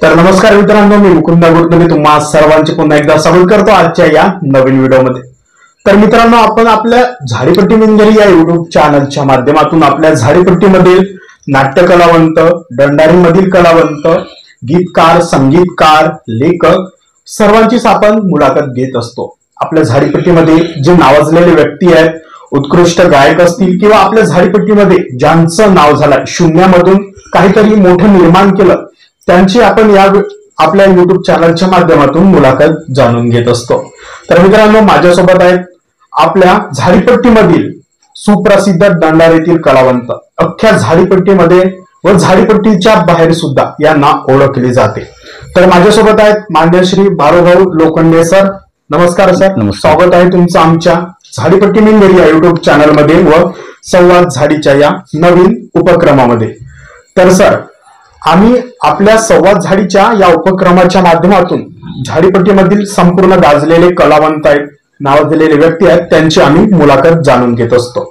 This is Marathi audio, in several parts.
तर नमस्कार मित्रांनो, मी मुकुंद गुरुजी तुम्हा सर्वांचे पुन्हा एकदा स्वागत करतो आजच्या या नवीन व्हिडिओमध्ये। तर मित्रांनो, आपण आपल्या झाडीपट्टी मिंजरी या युट्यूब चॅनलच्या माध्यमातून आपल्या झाडीपट्टीमधील नाट्य कलावंत, दंडारीमधील कलावंत, गीतकार, संगीतकार, लेखक सर्वांचीच आपण मुलाखत घेत असतो। आपल्या झाडीपट्टीमध्ये जे नावाजलेले व्यक्ती आहेत, उत्कृष्ट गायक असतील किंवा आपल्या झाडीपट्टीमध्ये ज्यांचं नाव झालं, शून्यामधून काहीतरी मोठं निर्माण केलं, त्यांची आपण या आपल्या युट्यूब चॅनलच्या माध्यमातून मुलाखत जाणून घेत असतो। तर मित्रांनो, माझ्यासोबत आहेत आपल्या झाडीपट्टीमधील सुप्रसिद्ध दंडारीतील कलावंत, अख्ख्या झाडीपट्टीमध्ये व झाडीपट्टीच्या बाहेर सुद्धा यांना ओळखले जाते। तर माझ्यासोबत आहेत मान्य श्री बाळूभाऊ लोखंडे सर। नमस्कार सर, स्वागत आहे तुमचं आमच्या झाडीपट्टी मिंजरी या युट्यूब चॅनलमध्ये व संवाद झाडीच्या या नवीन उपक्रमामध्ये। तर सर, आम्ही आपल्या संवाद झाडीच्या या उपक्रमाच्या माध्यमातून झाडीपट्टीमधील संपूर्ण गाजलेले कलावंत आहेत, नावाजलेले व्यक्ती आहेत, त्यांची आम्ही मुलाखत जाणून घेत असतो।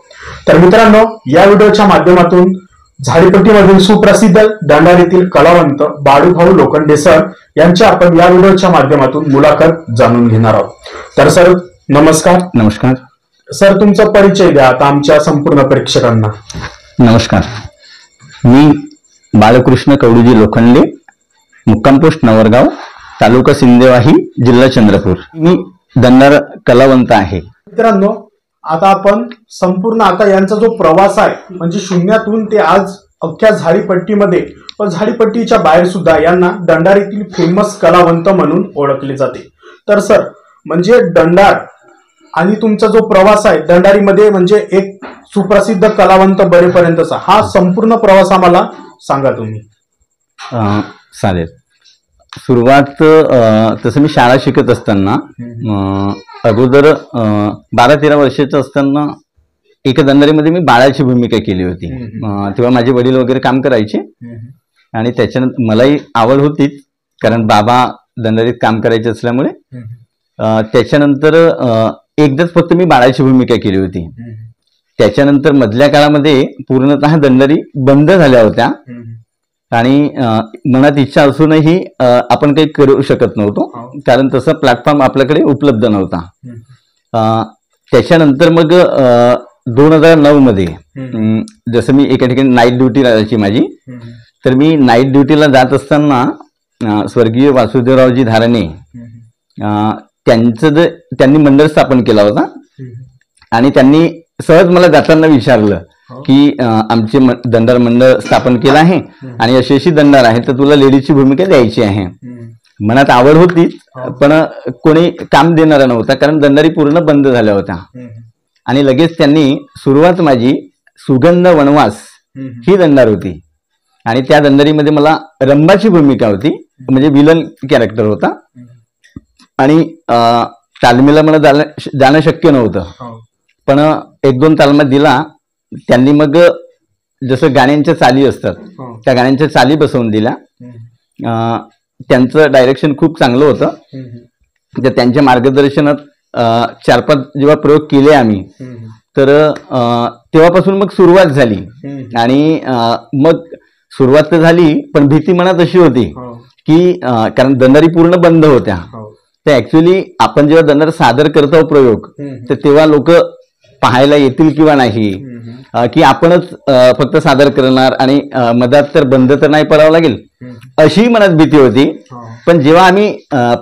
तर मित्रांनो, या व्हिडिओच्या माध्यमातून झाडीपट्टीमधील सुप्रसिद्ध दंडारीतील कलावंत बाळूभाऊ लोखंडे सर यांची आपण या व्हिडिओच्या माध्यमातून मुलाखत जाणून घेणार आहोत। तर सर नमस्कार। नमस्कार सर, तुमचा परिचय द्या आता आमच्या संपूर्ण प्रेक्षकांना। नमस्कार, मी बाळकृष्ण कवडूजी लोखंडे, मुक्काम पोस्ट नवरगाव, तालुका सिंदेवाही, जिल्हा चंद्रपूर। मी दंडार कलावंत आहे। मित्रांनो, आता आपण संपूर्ण आता यांचा जो प्रवास आहे, म्हणजे शून्यातून ते आज अख्ख्या झाडीपट्टीमध्ये व झाडीपट्टीच्या बाहेर सुद्धा यांना दंडारीतील फेमस कलावंत म्हणून ओळखले जाते। तर सर, म्हणजे दंडार आणि तुमचा जो प्रवास आहे दंडारीमध्ये, म्हणजे एक सुप्रसिद्ध कलावंत बनेपर्यंतचा हा संपूर्ण प्रवास आम्हाला सांगा तुम्ही। चालेल। सुरुवात तसं मी शाळा शिकत असताना अगोदर 12-13 वर्षाचं असताना एका दंडारीमध्ये मी बाळाची भूमिका केली होती। तेव्हा माझे वडील वगैरे काम करायचे आणि त्याच्यानंतर मलाही आवड होतीच, कारण बाबा दंडारीत काम करायचे असल्यामुळे। त्याच्यानंतर एकदाच फक्त मी बाळाची भूमिका केली होती। त्याच्यानंतर मधल्या काळामध्ये पूर्णतः दंडारी बंद झाल्या होत्या आणि मनात इच्छा असूनही आपण काही करू शकत नव्हतो, कारण तसा प्लॅटफॉर्म आपल्याकडे उपलब्ध नव्हता। त्याच्यानंतर मग 2009 मध्ये जसं मी एका ठिकाणी नाईट ड्युटी राहायची माझी, तर मी नाईट ड्युटीला जात असताना स्वर्गीय वासुदेवरावजी धाराणे त्यांनी मंडळ स्थापन केला होता आणि त्यांनी सहज मला जाताना विचारलं की आमचे दंडार मंडळ स्थापन केलं आहे आणि अशी दंडार आहे, तर तुला लेडीजची भूमिका द्यायची आहे। मनात आवड होती, पण कोणी काम देणारा नव्हता, कारण दंडारी पूर्ण बंद झाल्या होत्या। आणि लगेच त्यांनी सुरुवात माझी सुगंध वनवास ही दंडार होती आणि त्या दंडारीमध्ये मला रंभाची भूमिका होती, म्हणजे विलन कॅरेक्टर होता आणि तालमीला मला जाणं शक्य नव्हतं, पण 1-2 तालमात दिला त्यांनी। मग जसं गाण्यांच्या चाली असतात त्या गाण्यांच्या चाली बसवून दिल्या। त्यांचं डायरेक्शन खूप चांगलं होतं, तर त्यांच्या मार्गदर्शनात 4-5 जेव्हा प्रयोग केले आम्ही, तर तेव्हापासून मग सुरुवात झाली। आणि मग सुरुवात तर झाली, पण भीती मनात अशी होती की कारण दंडारी पूर्ण बंद होत्या, तर ऍक्च्युली आपण जेव्हा दंडार सादर करतो प्रयोग, तर तेव्हा लोक पाहायला येतील किंवा नाही, की आपणच फक्त सादर करणार आणि मधात तर बंद तर नाही पडावं लागेल, अशी मनात भीती होती। पण जेव्हा आम्ही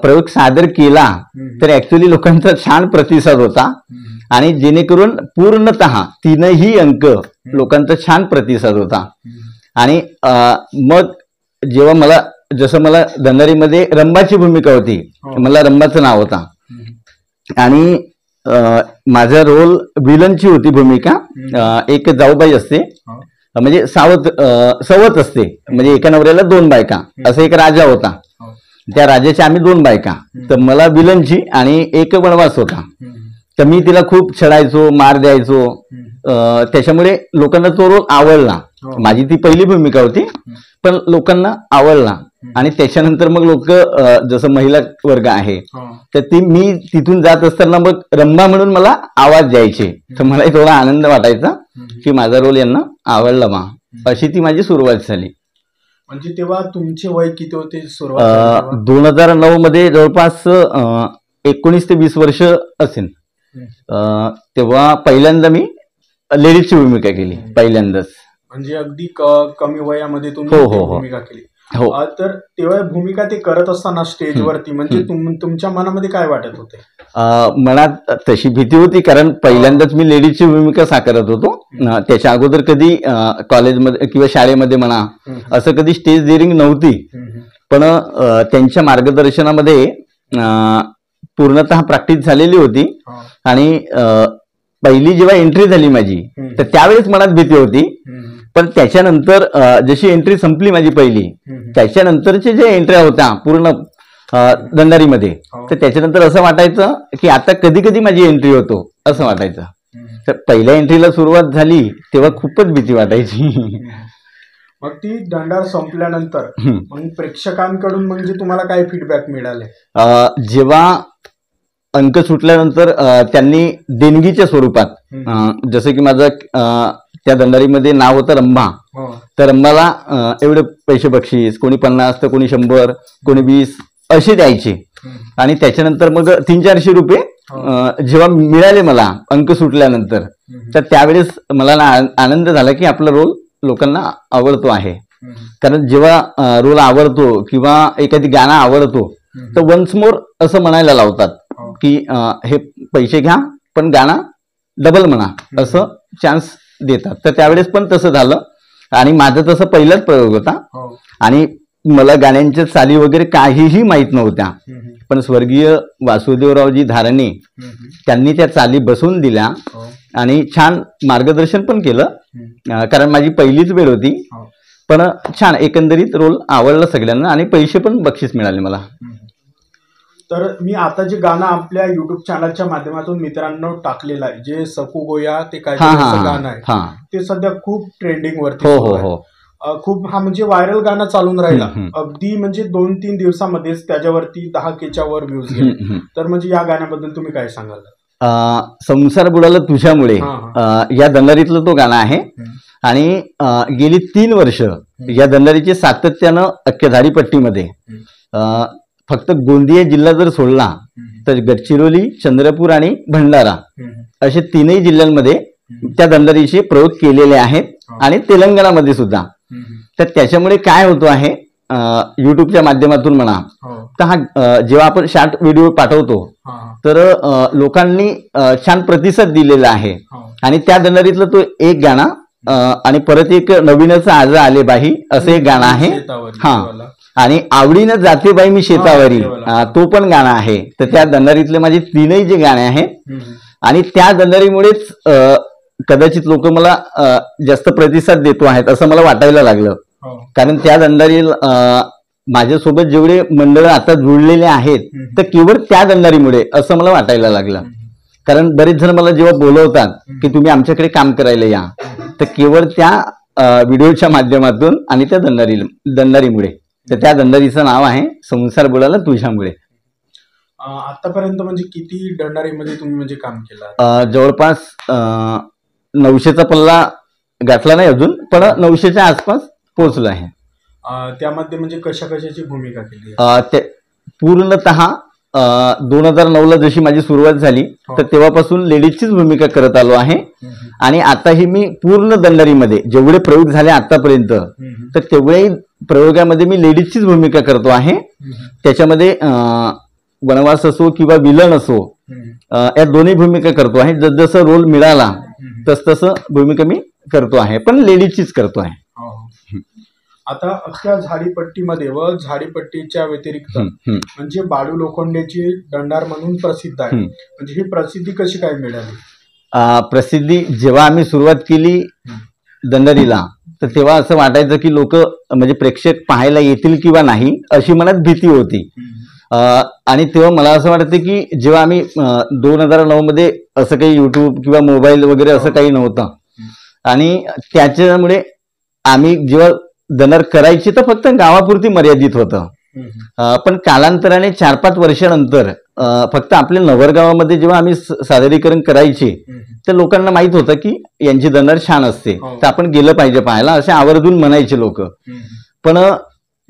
प्रयोग सादर केला, तर ऍक्च्युली लोकांचा छान प्रतिसाद होता आणि जेणेकरून पूर्णतः 3ही अंक लोकांचा छान प्रतिसाद होता। आणि मग जेव्हा मला दंडारीमध्ये रंभाची भूमिका होती, मला रंभाचं नाव होता आणि माझा रोल विलनची होती भूमिका। एक जाऊबाई असते, म्हणजे सवत असते, म्हणजे एका नवऱ्याला 2 बायका, असं एक राजा होता, त्या राजाच्या आम्ही 2 बायका, तर मला विलनची आणि एक वनवास होता। तर मी तिला खूप छळायचो, मार द्यायचो, त्याच्यामुळे लोकांना तो रोल आवडला। माझी ती पहिली भूमिका होती, पण लोकांना आवडला। आणि त्याच्यानंतर मग लोक जसं महिला वर्ग आहे, तर मी तिथून जात असताना मग रंभा म्हणून मला आवाज द्यायचे, तर मलाही थोडा आनंद वाटायचा की माझा रोल यांना आवडला बा। अशी ती माझी सुरुवात झाली। म्हणजे तेव्हा तुमचे वय किती होते सुरुवात? 2009 मध्ये जवळपास 19 ते 20 वर्ष असेल. तेव्हा पहिल्यांदा मी लेडीजची भूमिका केली पहिल्यांदाच. म्हणजे अगदी कमी वयामध्ये तुम्ही हो, ती हो, हो. भूमिका केली. हो. तर तेव्हा भूमिका ते करत असताना स्टेजवरती म्हणजे तुमच्या मनामध्ये काय वाटत होते? मनात तशी भीती होती, कारण पहिल्यांदाच मी लेडीजची भूमिका साकारत होतो. त्याच्या अगोदर कधी कॉलेजमध्ये किंवा शाळेमध्ये म्हणा असं कधी स्टेज डेअरिंग नव्हती. पण त्यांच्या मार्गदर्शनामध्ये पूर्णतः प्रॅक्टिस झालेली होती. आणि पहिली जेव्हा एंट्री झाली माझी तर त्यावेळेस मनात भीती होती. पण त्याच्यानंतर जशी एंट्री संपली माझी पहिली, त्याच्यानंतरचे जे एंट्र्या होत्या पूर्ण दंडारीमध्ये, तर त्याच्यानंतर असं वाटायचं की आता कधी कधी माझी एंट्री होतो असं वाटायचं. तर पहिल्या एंट्रीला सुरुवात झाली तेव्हा खूपच भीती वाटायची. मग ती दंडार संपल्यानंतर मग प्रेक्षकांकडून म्हणजे तुम्हाला काय फीडबॅक मिळाले? जेव्हा अंक सुटल्यानंतर त्यांनी देणगीच्या स्वरूपात, जसं की माझं त्या दंडारीमध्ये नाव होतं रंभा, तर रंभाला एवढे पैसे बक्षीस, कोणी 50 तर कोणी 100, कोणी 20 असे द्यायचे. आणि त्याच्यानंतर मग 300-400 रुपये जेव्हा मिळाले मला अंक सुटल्यानंतर, तर त्यावेळेस मला आनंद झाला की आपला रोल लोकांना आवडतो आहे. कारण जेव्हा रोल आवडतो किंवा एखादी गाणं आवडतो तर वन्स मोर असं म्हणायला लावतात की हे पैसे घ्या पण गाणं डबल म्हणा, असं चान्स देतात. तर त्यावेळेस पण तसं झालं. आणि माझा तसं पहिलाच प्रयोग होता. आणि मला गाण्यांच्या चाली वगैरे काहीही माहीत नव्हत्या. पण स्वर्गीय वासुदेवरावजी धारणे त्यांनी त्या चाली बसवून दिल्या आणि छान मार्गदर्शन पण केलं. कारण माझी पहिलीच वेळ होती. पण छान एकंदरीत रोल आवडला सगळ्यांना आणि पैसे पण बक्षीस मिळाले मला. तर मी आता जे गाणं आपल्या युट्यूब चॅनलच्या माध्यमातून मित्रांनो टाकलेलं आहे, जे सकू गोया ते काय गाणं आहे, ते सध्या खूप ट्रेंडिंग वरती खूप म्हणजे व्हायरल गाणं चालून राहिला. अगदी म्हणजे 2-3 दिवसामध्येच त्याच्यावरती 10Kच्या वर व्ह्यूज गेले. तर म्हणजे या गाण्याबद्दल तुम्ही काय सांगाल? संसार बुडाला तुझ्यामुळे या दंडारीतलं तो गाणं आहे. आणि गेली 3 वर्ष या दंडारीचे सातत्यानं अख्ख्या झाडीपट्टीमध्ये, फक्त गोंदिया जिल्हा जर सोडला तर गडचिरोली, चंद्रपूर आणि भंडारा असे 3ही जिल्ह्यांमध्ये त्या दंडारीचे प्रयोग केलेले आहेत. आणि तेलंगणामध्ये सुद्धा. तर त्याच्यामुळे काय होतो आहे, युट्यूबच्या माध्यमातून म्हणा तर हा जेव्हा आपण शॉर्ट व्हिडिओ पाठवतो तर लोकांनी छान प्रतिसाद दिलेला आहे. आणि त्या दंडारीतलं तो एक गाणं आणि परत एक नवीनच आज आले बाई असं एक गाणं आहे. आणि आवडीनं जाते बाई मी शेतावरी तो पण गाणं आहे. तर त्या दंडारीतले माझे 3ही जे गाणे आहेत. आणि त्या दंडारीमुळेच कदाचित लोक मला जास्त प्रतिसाद देतो आहेत असं मला वाटायला लागलं. कारण त्या दंडारी माझ्यासोबत जेवढे मंडळ आता जुळलेले आहेत तर केवळ त्या दंडारीमुळे असं मला वाटायला लागलं. कारण बरेच जण मला जेव्हा बोलवतात की तुम्ही आमच्याकडे काम करायला या, तर केवळ त्या व्हिडिओच्या माध्यमातून आणि त्या दंडारीमुळे. तर त्या दंडारीचं नाव आहे संसार बुडाला तुझ्यामुळे. आतापर्यंत म्हणजे किती दंडारीमध्ये तुम्ही म्हणजे काम केलं? जवळपास 900चा पल्ला गाठला नाही अजून, पण 900च्या आसपास पोहोचलो आहे. त्यामध्ये म्हणजे कशाची भूमिका केली? पूर्णतः 2009ला जशी माझी सुरुवात झाली तर तेव्हापासून लेडीजचीच भूमिका करत आलो आहे. आणि आताही मी पूर्ण दंडारीमध्ये जेवढे प्रयोग झाले आतापर्यंत तर तेवढ्याही प्रयोगामध्ये मी लेडीजचीच भूमिका करतो आहे. त्याच्यामध्ये वनवास असो किंवा विलन असो या दोन्ही भूमिका करतो आहे. जसं रोल मिळाला तसं भूमिका मी करतो आहे, पण लेडीजचीच करतो आहे. आता अख्ख्या झाडीपट्टीमध्ये व झाडीपट्टीच्या व्यतिरिक्त म्हणजे बाळू लोखंडेची दंडार म्हणून प्रसिद्ध आहे. म्हणजे ही प्रसिद्धी कशी काय मिळाली? प्रसिद्धी जेव्हा आम्ही सुरुवात केली दंडारीला तर तेव्हा असं वाटायचं की लोक म्हणजे प्रेक्षक पाहायला येतील किंवा नाही अशी मनात भीती होती. आणि तेव्हा मला असं वाटतं की जेव्हा आम्ही 2009 मध्ये असं काही युट्यूब किंवा मोबाईल वगैरे असं काही नव्हतं. आणि त्याच्यामुळे आम्ही जेव्हा दंडार करायची तर फक्त गावापुरती मर्यादित होतं. पण कालांतराने 4-5 वर्षानंतर फक्त आपल्या नवरगावामध्ये जेव्हा आम्ही सादरीकरण करायचे तर लोकांना माहित होतं की यांची दंडार छान असते तर आपण गेलं पाहिजे पाहायला, असे आवर्जून म्हणायचे लोक. पण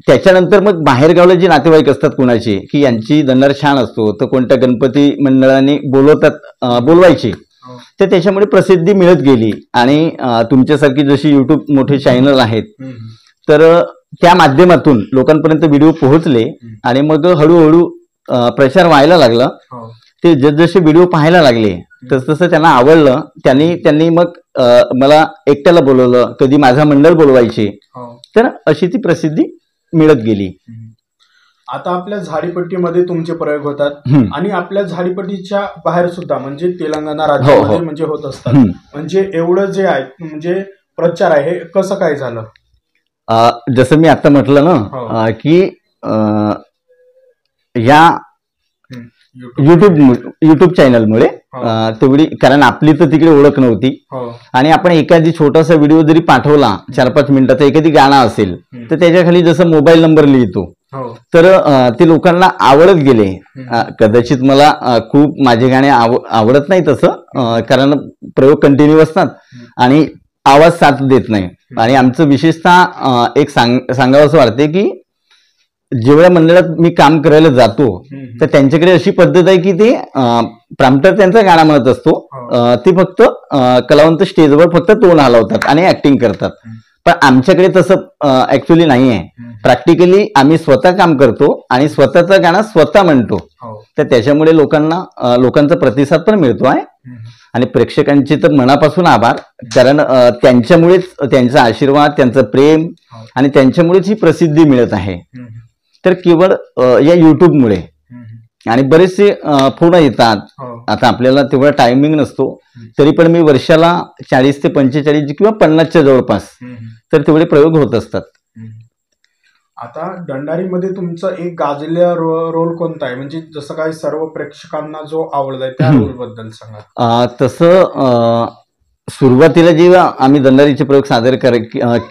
त्याच्यानंतर मग बाहेरगावला जे नातेवाईक असतात कुणाचे की यांची दंडार छान असतो तर कोणत्या गणपती मंडळाने बोलवायचे तर त्याच्यामुळे प्रसिद्धी मिळत गेली आणि तुमच्यासारखी जशी युट्यूब मोठे चॅनल आहेत तर त्या माध्यमातून लोकांपर्यंत व्हिडिओ पोहोचले आणि मग हळूहळू प्रचार व्हायला लागला. ते जसजसे व्हिडिओ पाहायला लागले तसं त्यांना आवडलं. त्यांनी मग मला एकट्याला बोलवलं, कधी माझा मंडळ बोलवायचे. तर अशी ती प्रसिद्धी मिळत गेली. आता आपल्या झाडीपट्टीमध्ये तुमचे प्रयोग होतात आणि आपल्या झाडीपट्टीच्या बाहेर सुद्धा म्हणजे तेलंगणा राज्यामध्ये म्हणजे होत असतात. म्हणजे एवढं जे आहे म्हणजे प्रचार आहे कसं काय झालं? जसं मी आता म्हटलं ना की या युट्यूब चॅनलमुळे तेवढी, कारण आपली तर तिकडे ओळख नव्हती आणि आपण एखादी छोटासा व्हिडिओ जरी पाठवला 4-5 मिनिटाचा, एखादी गाणं असेल तर त्याच्या खाली जसं मोबाईल नंबर लिहितो तर ते लोकांना आवडत गेले. कदाचित मला खूप माझे गाणे आवडत नाही तसं, कारण प्रयोग कंटिन्यू असतात आणि आवाज साथ देत नाही. आणि आमचं विशेषतः एक सांगावं असं वाटते की जेवढ्या मंडळात मी काम करायला जातो तर त्यांच्याकडे अशी पद्धत आहे की ते प्रांतात त्यांचा गाणं म्हणत असतो, ते फक्त कलावंत स्टेजवर फक्त तोंड हलवतात आणि ऍक्टिंग करतात. पण आमच्याकडे तसं ऍक्च्युली नाही आहे. प्रॅक्टिकली आम्ही स्वतः काम करतो आणि स्वतःचं गाणं स्वतः म्हणतो. तर त्याच्यामुळे लोकांचा प्रतिसाद पण मिळतो आहे आणि प्रेक्षकांचे तर मनापासून आभार, कारण त्यांच्यामुळेच त्यांचा आशीर्वाद, त्यांचं प्रेम आणि त्यांच्यामुळेच ही प्रसिद्धी मिळत आहे. तर केवळ या युट्यूबमुळे. आणि बरेचसे फोन येतात. आता आपल्याला तेवढा टायमिंग नसतो, तरी पण मी वर्षाला 40 ते 45 किंवा 50च्या जवळपास तर तेवढे प्रयोग होत असतात. आता दंडारीमध्ये तुमचा एक गाजलेला रोल कोणता आहे, म्हणजे जसं काय सर्व प्रेक्षकांना जो आवडलाय त्या रोल बद्दल सांगा. तसं सुरुवातीला जेव्हा आम्ही दंडारीचे प्रयोग सादर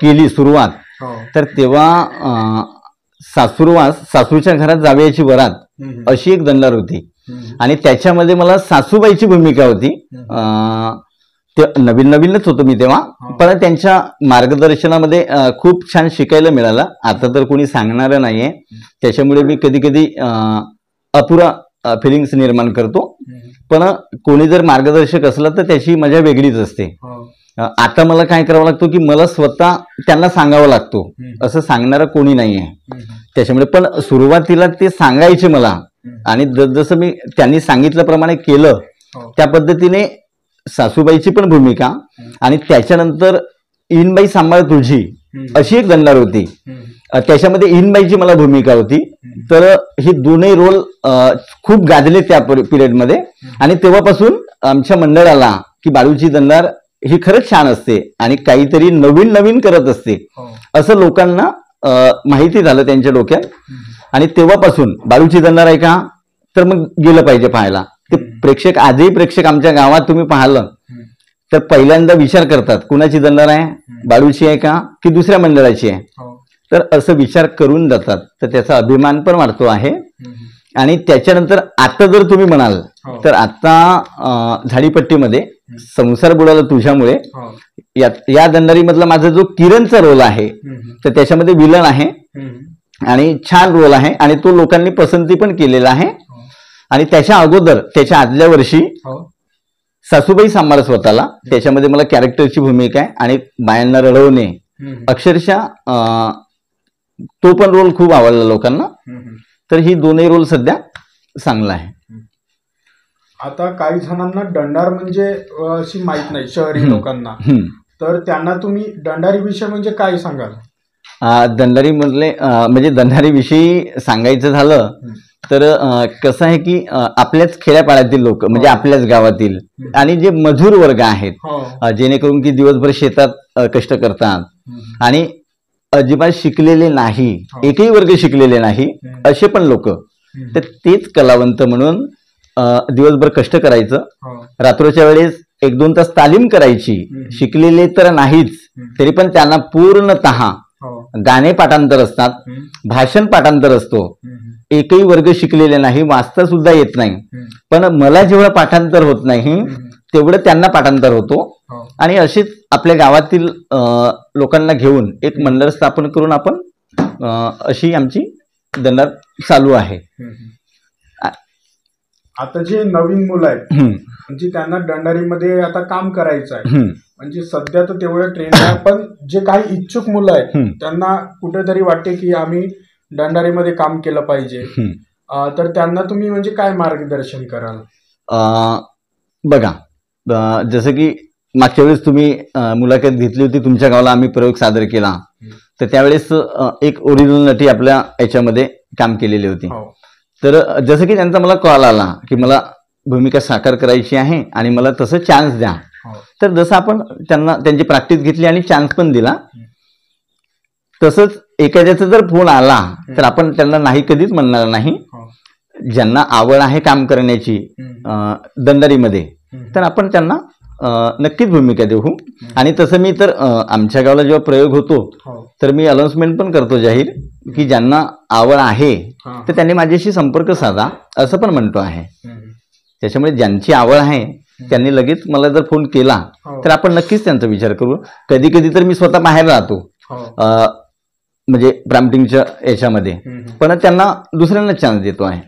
केली सुरुवात, तर तेव्हा सासूच्या घरात जावयाची वरात अशी एक दंडार होती आणि त्याच्यामध्ये मला सासूबाईची भूमिका होती. नवीनच होतो मी तेव्हा, पण त्यांच्या मार्गदर्शनामध्ये खूप छान शिकायला मिळालं. आता तर कोणी सांगणारं नाहीये, त्याच्यामुळे मी कधी कधी अपुरा फिलिंग्स निर्माण करतो. पण कोणी जर मार्गदर्शक असलं तर त्याची मजा वेगळीच असते. आता मला काय करावं लागतं की मला स्वतः त्यांना सांगावं लागतो, असं सांगणारं कोणी नाहीये. त्याच्यामुळे पण सुरुवातीला ते सांगायचे मला आणि जसं मी त्यांनी सांगितल्याप्रमाणे केलं त्या पद्धतीने सासूबाईची पण भूमिका आणि त्याच्यानंतर इनबाई सांभाळ तुझी अशी एक दंडार होती, त्याच्यामध्ये इनबाईची मला भूमिका होती. तर ही दोन्ही रोल खूप गाजले त्या पिरियडमध्ये आणि तेव्हापासून आमच्या मंडळाला की बाळूची दंडार ही खरंच छान असते आणि काहीतरी नवीन नवीन करत असते असं लोकांना माहिती झालं त्यांच्या डोक्यात. आणि तेव्हापासून बाळूची दंडार आहे का तर मग गेलं पाहिजे पाहायला. ते प्रेक्षक आजही प्रेक्षक आमच्या गावात तुम्ही पाहिलं तर पहिल्यांदा विचार करतात कुणाची दंडार आहे, बाळूची आहे का की दुसऱ्या मंडळाची आहे. तर असं विचार करून जातात, तर त्याचा अभिमान पण वाढतो आहे. आणि त्याच्यानंतर आता जर तुम्ही म्हणाल तर आता झाडीपट्टीमध्ये संसार बुडाला तुझ्यामुळे या दंडारीमधला माझा जो किरणचा रोल आहे तर त्याच्यामध्ये विलन आहे आणि छान रोल आहे आणि तो लोकांनी पसंती पण केलेला आहे. आणि त्याच्या अगोदर त्याच्या आदल्या वर्षी सासूबाई सांभाळ स्वतःला, त्याच्यामध्ये मला कॅरेक्टरची भूमिका आहे आणि बायांना रडवणे, अक्षरशः तो पण रोल खूप आवडला लोकांना. तर ही दोन्ही रोल सध्या चांगला आहे. आता काही जणांना दंडार म्हणजे अशी माहित नाही शहरी लोकांना, तर त्यांना तुम्ही दंडारी विषय म्हणजे काय सांगाल? दंडारी मधले म्हणजे दंडारी विषयी सांगायचं झालं तर कसं आहे की आपल्याच खेड्यापाड्यातील लोक म्हणजे आपल्याच गावातील आणि जे मजूर वर्ग आहेत जेणेकरून की दिवसभर शेतात कष्ट करतात आणि अजिबात शिकलेले नाही, एकही वर्ग शिकलेले नाही असे पण लोक, तर तेच कलावंत म्हणून दिवसभर कष्ट करायचं, रात्रीच्या वेळेस 1-2 तास तालीम करायची, शिकलेले तर नाहीच तरी पण त्यांना पूर्णतः गाणे पाठांतर असतात, भाषण पाठांतर असतो. एकही वर्ग शिकलेले नाही, वाचता सुद्धा येत नाही, पण मला जेवढं पाठांतर होत नाही तेवढं त्यांना पाठांतर होतो. आणि अशीच आपल्या गावातील लोकांना घेऊन एक मंडळ स्थापन करून आपण अशी आमची दंडार चालू आहे. आता जे नवीन मुलं आहेत म्हणजे त्यांना दंडारीमध्ये आता काम करायचं आहे, म्हणजे सध्या तर तेवढं ट्रेन आहे, पण जे काही इच्छुक मुलं आहेत त्यांना कुठेतरी वाटते की आम्ही दंडारीमध्ये काम केलं पाहिजे, तर त्यांना तुम्ही म्हणजे काय मार्गदर्शन कराल? बघा, जसं की मागच्या वेळेस तुम्ही मुलाखत घेतली होती, तुमच्या गावाला आम्ही प्रयोग सादर केला, तर त्यावेळेस एक ओरिजिनल नटी आपल्या याच्यामध्ये काम केलेली होती. तर जसं की त्यांचा मला कॉल आला की मला भूमिका साकार करायची आहे आणि मला तसं चान्स द्या, तर जसं आपण त्यांना त्यांची प्रॅक्टिस घेतली आणि चान्स पण दिला, तसंच एखाद्याचा जर फोन आला तर आपण त्यांना नाही कधीच म्हणणार नाही. ज्यांना आवड आहे काम करण्याची दंडारीमध्ये, तर आपण त्यांना नक्कीच भूमिका देऊ. आणि तसं मी तर आमच्या गावाला जेव्हा प्रयोग होतो तर मी अनाउन्समेंट पण करतो जाहीर की ज्यांना आवड आहे तर त्यांनी माझ्याशी संपर्क साधा, असं पण म्हणतो आहे. त्याच्यामुळे ज्यांची आवड आहे त्यांनी लगेच मला जर फोन केला तर आपण नक्कीच त्यांचा विचार करू. कधी कधी तर मी स्वतः बाहेर राहतो म्हणजे प्रॅम्प्टिंगच्या याच्यामध्ये, पण त्यांना दुसऱ्यांना चान्स देतो आहे.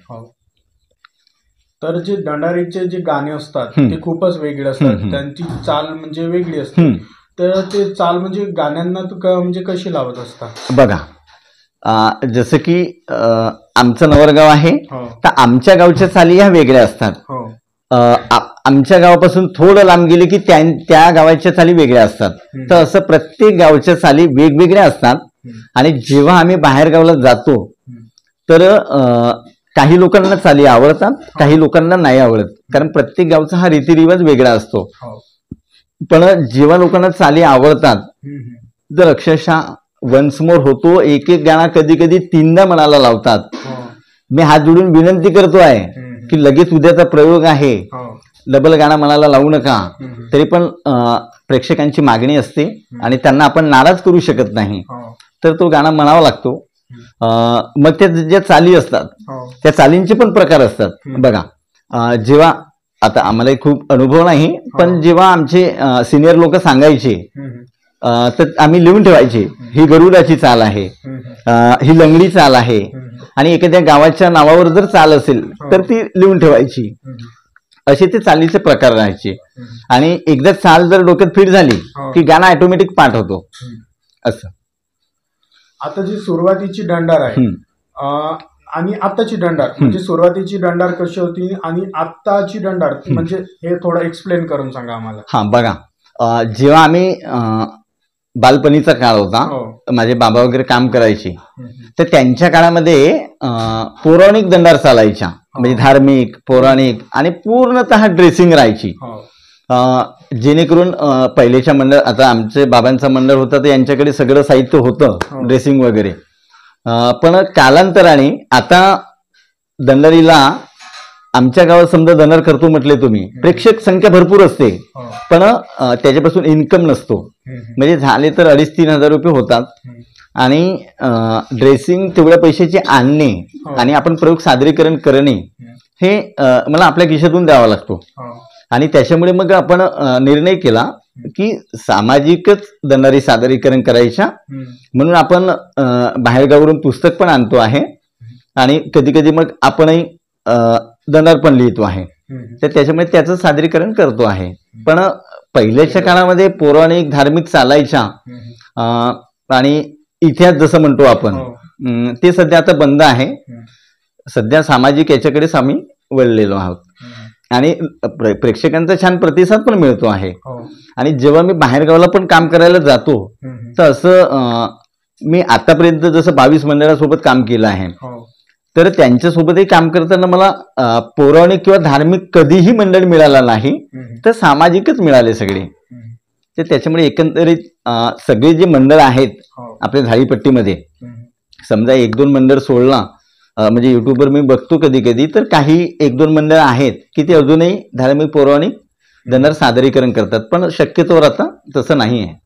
तर जे दंडारीचे जे गाणे असतात ते खूपच वेगळे असतात, त्यांची चाल म्हणजे वेगळी असते, तर ते चाल म्हणजे गाण्यांना म्हणजे कशी लावत असता? बघा, जसं की आमचं नवरगाव आहे, तर आमच्या गावच्या चाली ह्या वेगळ्या असतात. आमच्या गावापासून थोडं लांब गेले की त्या गावाच्या चाली वेगळ्या असतात. तर असं प्रत्येक गावच्या चाली वेगवेगळ्या असतात. आणि जेव्हा आम्ही बाहेर गावाला जातो तर काही लोकांना चाली आवडतात, काही लोकांना नाही आवडत, कारण प्रत्येक गावचा हा रीतिरिवाज वेगळा असतो. पण जेव्हा लोकांना चाली आवडतात तर अक्षरशः वन्स मोर होतो, एक एक गाणं कधी कधी तीनदा मनाला लावतात. मी हात जोडून विनंती करतो आहे की लगेच उद्याचा प्रयोग आहे, डबल गाणं मनाला लावू नका. तरी पण प्रेक्षकांची मागणी असते आणि त्यांना आपण नाराज करू शकत नाही, तर तो गाणं म्हणावा लागतो. मग त्या ज्या चाली असतात त्या चालींचे पण प्रकार असतात. बघा, जेव्हा आता आम्हाला खूप अनुभव नाही, पण जेव्हा आमचे सिनियर लोक सांगायचे तर आम्ही लिहून ठेवायचे, ही गरुडाची चाल आहे, ही लंगडी चाल आहे, आणि एखाद्या गावाच्या नावावर जर चाल असेल तर ती लिहून ठेवायची. असे ते चालीचे प्रकार राहायचे. आणि एकदा चाल जर डोक्यात फिट झाली की गाणं ऑटोमॅटिक पाठ होतो. असं आता जी सुरुवातीची दंडार आहे आणि आताची दंडार, म्हणजे सुरुवातीची दंडार कशी होती आणि आताची दंडार, म्हणजे हे थोडं एक्सप्लेन करून सांगा आम्हाला. हा, बघा, जेव्हा आम्ही बालपणीचा काळ होता, माझे बाबा वगैरे काम करायचे, तर त्यांच्या काळामध्ये पौराणिक दंडार चालायच्या, म्हणजे धार्मिक, पौराणिक आणि पूर्णतः ड्रेसिंग राहायची. जेणेकरून पहिलेच्या मंडळ, आता आमचे बाबांचा मंडळ होता तर यांच्याकडे सगळं साहित्य होतं ड्रेसिंग वगैरे. पण कालांतराने आता दंडारीला आमच्या गावात समजा दंडार करतो म्हटले तुम्ही, प्रेक्षक संख्या भरपूर असते, पण त्याच्यापासून इन्कम नसतो. म्हणजे झाले तर 2,500-3,000 हजार रुपये होतात. आणि ड्रेसिंग तेवढ्या पैशाचे आणणे आणि आपण प्रयोग सादरीकरण करणे हे मला आपल्या खिशातून द्यावा लागतो. आणि त्याच्यामुळे मग आपण निर्णय केला की सामाजिकच दंडारी सादरीकरण करायच्या, म्हणून आपण बाहेरगावरून पुस्तक पण आणतो आहे आणि कधी कधी मग आपणही दंडार पण लिहितो आहे. तर त्याच्यामुळे त्याचं सादरीकरण करतो आहे. पण पहिल्याच्या काळामध्ये पौराणिक धार्मिक चालायच्या आणि इतिहास जसं म्हणतो आपण, ते सध्या आता बंद आहे. सध्या सामाजिक याच्याकडेच आम्ही वळलेलो आहोत आणि प्रेक्षकांचा छान प्रतिसाद पण मिळतो आहे. आणि जेव्हा मी बाहेरगावाला पण काम करायला जातो तर असं मी आतापर्यंत जसं 22 मंडळासोबत काम केलं आहे, तर त्यांच्यासोबतही काम करताना मला पौराणिक किंवा धार्मिक कधीही मंडळ मिळाला नाही, तर सामाजिकच मिळाले सगळे. तर त्याच्यामुळे एकंदरीत सगळे जे मंडळ आहेत आपल्या झाडीपट्टीमध्ये, समजा 1-2 मंडळ सोडला, म्हणजे युट्यूबवर मी बघतो कधी कधी, तर काही 1-2 मंडळ आहेत की ते अजूनही धार्मिक पौराणिक दंडार सादरीकरण करतात, पण शक्यतोवर आता तसं नाही आहे.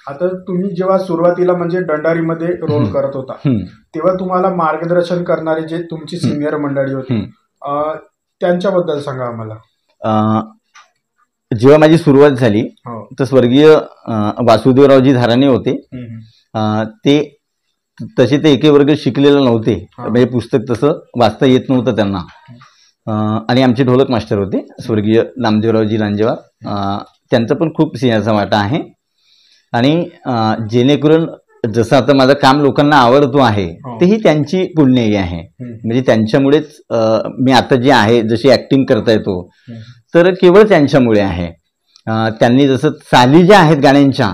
आता तुम्ही जेव्हा सुरुवातीला म्हणजे दंडारीमध्ये रोल करत होता तेव्हा तुम्हाला मार्गदर्शन करणारे जे तुमची सिनियर मंडळी होती त्यांच्याबद्दल सांगा आम्हाला. जेव्हा माझी सुरुवात झाली तर स्वर्गीय वासुदेवरावजी धाराणे होते ते तसे ते एके वर्ग शिकलेले नव्हते, म्हणजे पुस्तक तसं वाचता येत नव्हतं त्यांना. आणि आमचे ढोलक मास्टर होते स्वर्गीय नामदेवरावजी लांजेवार, त्यांचा पण खूप सिंहाचा वाटा आहे. आणि जेणेकरून जसं आता माझं काम लोकांना आवडतो आहे, तेही त्यांची पुण्याई आहे. म्हणजे त्यांच्यामुळेच मी आता जे आहे, जशी ॲक्टिंग करता येतो, तर केवळ त्यांच्यामुळे आहे. त्यांनी जसं चाली ज्या आहेत गाण्यांच्या,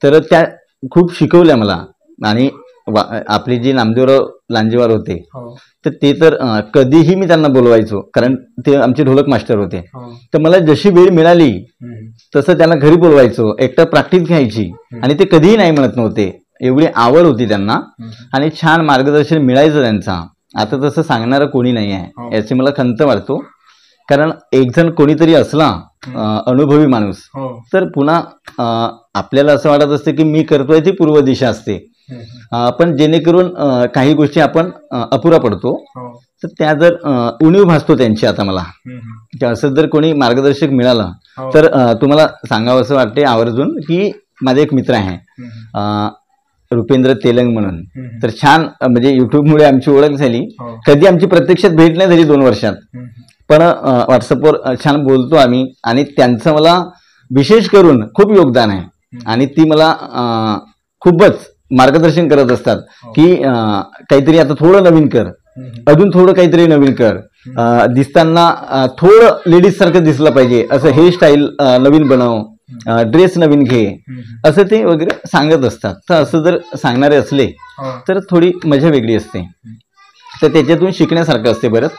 तर त्या खूप शिकवल्या मला. आणि आपले जे नामदेवराव लांजेवार होते, तर ते तर कधीही मी त्यांना बोलवायचो, कारण ते आमचे ढोलक मास्टर होते. तर मला जशी वेळ मिळाली तसं त्यांना घरी बोलवायचो, एकटा प्रॅक्टिस घ्यायची, आणि ते कधीही नाही म्हणत नव्हते. एवढी आवड होती त्यांना, आणि छान मार्गदर्शन मिळायचं त्यांचा. आता तसं सांगणारं कोणी नाही आहे, याची मला खंत वाटतो. कारण एक जण कोणीतरी असला अनुभवी माणूस, तर पुन्हा आपल्याला असं वाटत असते की मी करतोय ती पूर्व दिशा असते, पण जेणेकरून काही गोष्टी आपण अपुरा पडतो, तर त्या जर उणीव भासतो त्यांची. आता मला असं जर कोणी मार्गदर्शक मिळाला तर तुम्हाला सांगावं असं वाटते आवर्जून की माझा एक मित्र आहे रुपेंद्र तेलंग म्हणून, तर छान म्हणजे युट्यूबमुळे आमची ओळख झाली. कधी आमची प्रत्यक्षात भेट नाही झाली 2 वर्षात, पण व्हॉट्सअपवर छान बोलतो आम्ही. आणि त्यांचं मला विशेष करून खूप योगदान आहे, आणि ती मला खूपच मार्गदर्शन करत असतात की काहीतरी आता थोडं नवीन कर, अजून थोडं काहीतरी नवीन कर, दिसताना थोडं लेडीज सारखं दिसलं पाहिजे, असं हेअरस्टाईल नवीन बनव, ड्रेस नवीन घे, असं ते वगैरे सांगत असतात. तर असं जर सांगणारे असले तर थोडी मजा वेगळी असते, तर त्याच्यातून शिकण्यासारखं असते बरंच.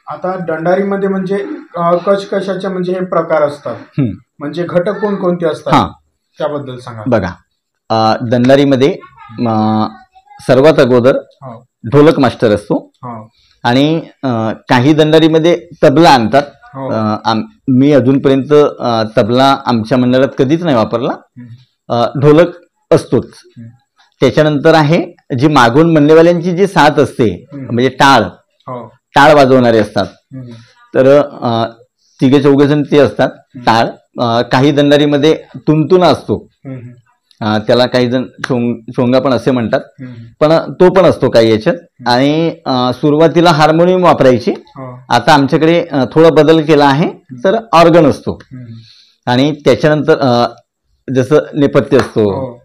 आता दंडारीमध्ये म्हणजे कशाचे म्हणजे हे प्रकार असतात, म्हणजे घटक कोणकोणते असतात त्याबद्दल सांगा. बघा, दंडारीमध्ये सर्वात अगोदर ढोलक मास्टर असतो, आणि काही दंडारीमध्ये तबला आणतात. मी अजूनपर्यंत तबला आमच्या मंडळात कधीच नाही वापरला, ढोलक असतोच. त्याच्यानंतर आहे जी मागून मंडळवाल्यांची जी साथ असते, म्हणजे टाळ वाजवणारे असतात, तर 3-4 ते असतात टाळ. काही दंडारीमध्ये तुंतुना असतो, त्याला काही जण चोंगा पण असे म्हणतात, पण तो पण असतो काही याच्यात. आणि सुरुवातीला हार्मोनियम वापरायची, आता आमच्याकडे थोडा बदल केला आहे, तर ऑर्गन असतो. आणि त्याच्यानंतर जसं नेपथ्य असतो,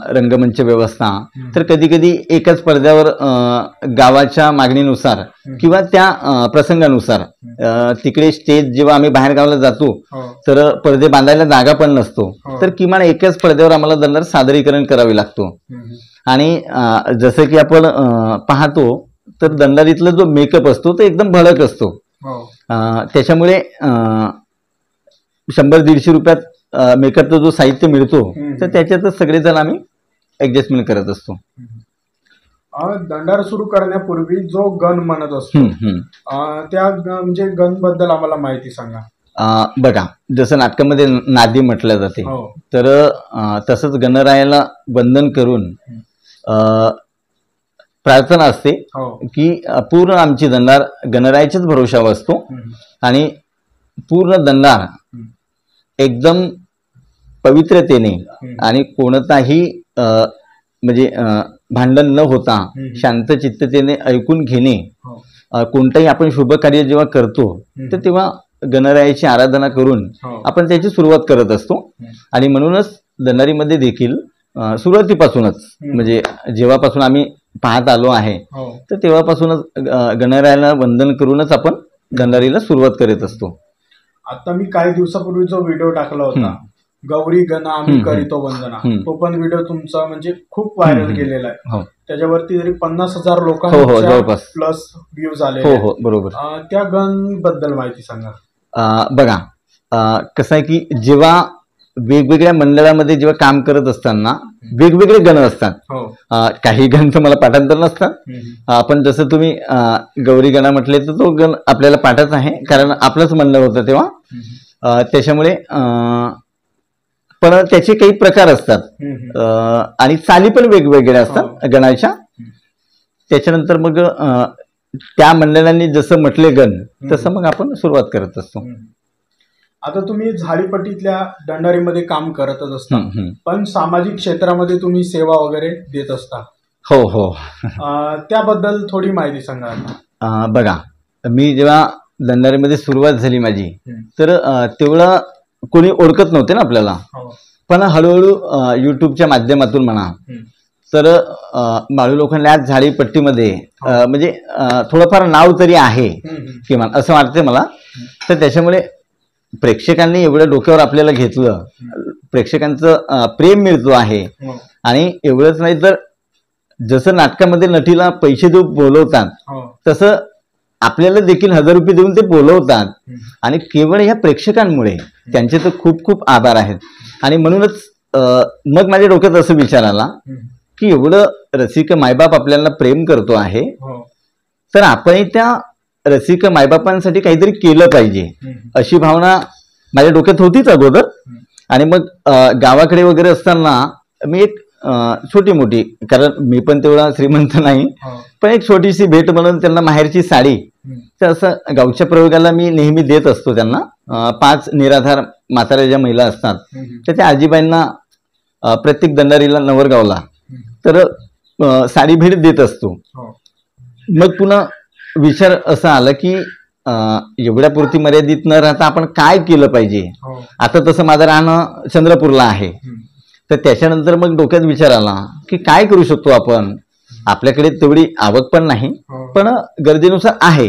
रंगमंच व्यवस्था, तर कधी कधी एकाच पडद्यावर गावाच्या मागणीनुसार किंवा त्या प्रसंगानुसार, तिकडे स्टेज जेव्हा आम्ही बाहेर गावाला जातो तर पडदे बांधायला जागा पण नसतो, तर किमान एकाच पडद्यावर आम्हाला दंडार सादरीकरण करावे लागतो. आणि जसं की आपण पाहतो तर दंडारीतला जो मेकअप असतो तो एकदम भडक असतो, त्याच्यामुळे 100-150 रुपयात मेकअपचा जो साहित्य मिळतो, तर त्याच्यातच सगळेजण आम्ही ऍडजस्टमेंट करत असतो. दंडार सुरू करण्यापूर्वी जो गण म्हणत असतो, त्या म्हणजे गण बद्दल आम्हाला माहिती सांगा. बघा, जसं नाटकामध्ये नादी म्हटलं जाते, तर तसंच गणरायाला वंदन करून प्रार्थना असते की पूर्ण आमची दंडार गणरायाच्याच भरोशावर असतो, आणि पूर्ण दंडार एकदम पवित्रतेने आणि कोणताही म्हणजे भांडण न होता शांत चित्ततेने ऐकून घेणे. कोणताही आपण शुभ कार्य जेव्हा करतो तर तेव्हा गणरायाची आराधना करून आपण त्याची सुरुवात करत असतो. आणि म्हणूनच दंडारीमध्ये देखील सुरुवातीपासूनच, म्हणजे जेव्हापासून आम्ही पाहत आलो आहे, तर तेव्हापासूनच गणरायाला वंदन करूनच आपण दंडारीला सुरुवात करत असतो. आता मी काही दिवसापूर्वी जो व्हिडिओ टाकला होता, गौरी गण आम्ही करीतो वंदना, तो पण व्हिडिओ तुमचा म्हणजे खूप व्हायरल गेलेला आहे. त्याच्यावरती तरी 50,000 लोकांच्या प्लस व्ह्यूज आले. हो, बरोबर. त्या गण बद्दल माहिती सांगा. बघा, कसं आहे की जेव्हा वेगवेगळ्या मंडळामध्ये जेव्हा काम करत असताना वेगवेगळे गण असतात. काही गण तर मला पाठांतर नसतात, पण जसं तुम्ही गौरी गणा म्हटले तर तो गण आपल्याला पाठच आहे, कारण आपलंच मंडळ होतं तेव्हा. त्याच्यामुळे पण त्याचे काही प्रकार असतात, आणि चाली पण वेगवेगळ्या असतात गणाच्या. त्याच्यानंतर मग त्या मंडळांनी जसं म्हटले गण, तसं मग आपण सुरुवात करत असतो. आता तुम्ही झाडीपट्टीतल्या दंडारीमध्ये काम करतच असता, पण सामाजिक क्षेत्रामध्ये तुम्ही सेवा वगैरे देत असता. हो हो. त्याबद्दल थोडी माहिती सांगा. बघा, मी जेव्हा दंडारीमध्ये सुरुवात झाली माझी, तर तेवढं कोणी ओळखत नव्हते ना आपल्याला. पण हळूहळू युट्यूबच्या माध्यमातून म्हणा, तर माळू लोखंडे आज झाडीपट्टीमध्ये म्हणजे थोडंफार नाव तरी आहे किमान, असं वाटतंय मला. तर त्याच्यामुळे प्रेक्षकांनी एवढं डोक्यावर आपल्याला घेतलं, प्रेक्षकांचं प्रेम मिळतो आहे. आणि एवढंच नाही तर जसं नाटकामध्ये नटीला पैसे देऊन बोलवतात, तसं आपल्याला देखील 1000 रुपये देऊन ते बोलवतात. आणि केवळ ह्या प्रेक्षकांमुळे त्यांचे तर खूप खूप आभार आहेत. आणि म्हणूनच मग माझ्या डोक्यात असं विचार आला की एवढं रसिक मायबाप आपल्याला प्रेम करतो आहे, तर आपणही त्या रसिक मायबापांसाठी काहीतरी केलं पाहिजे, अशी भावना माझ्या डोक्यात होतीच अगोदर. आणि मग गावाकडे वगैरे असताना मी एक छोटी मोठी, कारण मी पण तेवढा श्रीमंत नाही, पण एक छोटीशी भेट म्हणून त्यांना माहेरची साडी, तर असं गावच्या प्रयोगाला मी नेहमी देत असतो त्यांना. 5 निराधार म्हाताऱ्या ज्या महिला असतात, तर त्या आजीबाईंना प्रत्येक दंडारीला नवरगावला तर साडी भेट देत असतो. मग पुन्हा विचार असा आला की एवढ्यापुरती मर्यादित न राहता आपण काय केलं पाहिजे. आता तसं माझं राहणं चंद्रपूरला आहे, तर त्याच्यानंतर मग डोक्यात विचार आला की काय करू शकतो आपण. आपल्याकडे तेवढी आवक पण नाही, पण गरजेनुसार आहे,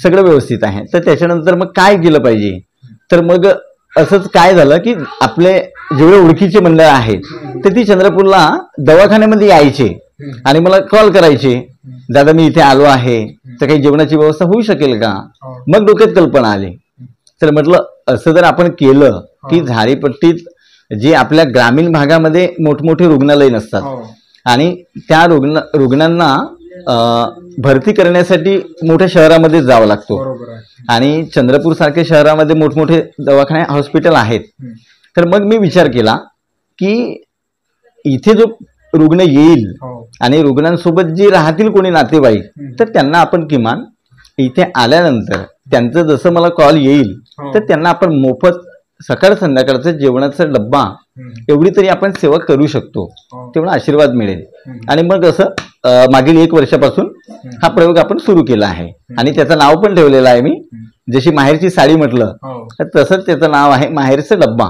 सगळं व्यवस्थित आहे. तर त्याच्यानंतर मग काय केलं पाहिजे. तर मग असंच काय झालं की आपले जेवढे ओळखीचे मंडळ आहेत, तर ती चंद्रपूरला दवाखान्यामध्ये यायचे आणि मला कॉल करायचे, दादा मी इथे आलो आहे, तर काही जेवणाची व्यवस्था होऊ शकेल का. मग डोक्यात कल्पना आली. तर म्हटलं असं जर आपण केलं की झाडीपट्टीत जे आपल्या ग्रामीण भागामध्ये मोठमोठे रुग्णालय नसतात, आणि त्या रुग्णांना भरती करण्यासाठी मोठ्या शहरामध्ये जावं लागतो, आणि चंद्रपूर सारख्या शहरामध्ये मोठमोठे दवाखाने हॉस्पिटल आहेत. तर मग मी विचार केला की इथे जो रुग्ण येईल आणि रुग्णांसोबत जे राहतील कोणी नातेवाईक, तर त्यांना आपण किमान इथे आल्यानंतर त्यांचं जसं मला कॉल येईल, तर त्यांना आपण मोफत सकाळ संध्याकाळचा जेवणाचा डब्बा एवढी तरी आपण सेवा करू शकतो, तेवढा आशीर्वाद मिळेल. आणि मग असं मागील 1 वर्षापासून हा प्रयोग आपण सुरू केला आहे. आणि त्याचं नाव पण ठेवलेलं आहे मी, जशी माहेरची साडी म्हटलं तसंच त्याचं नाव आहे माहेरचा डब्बा.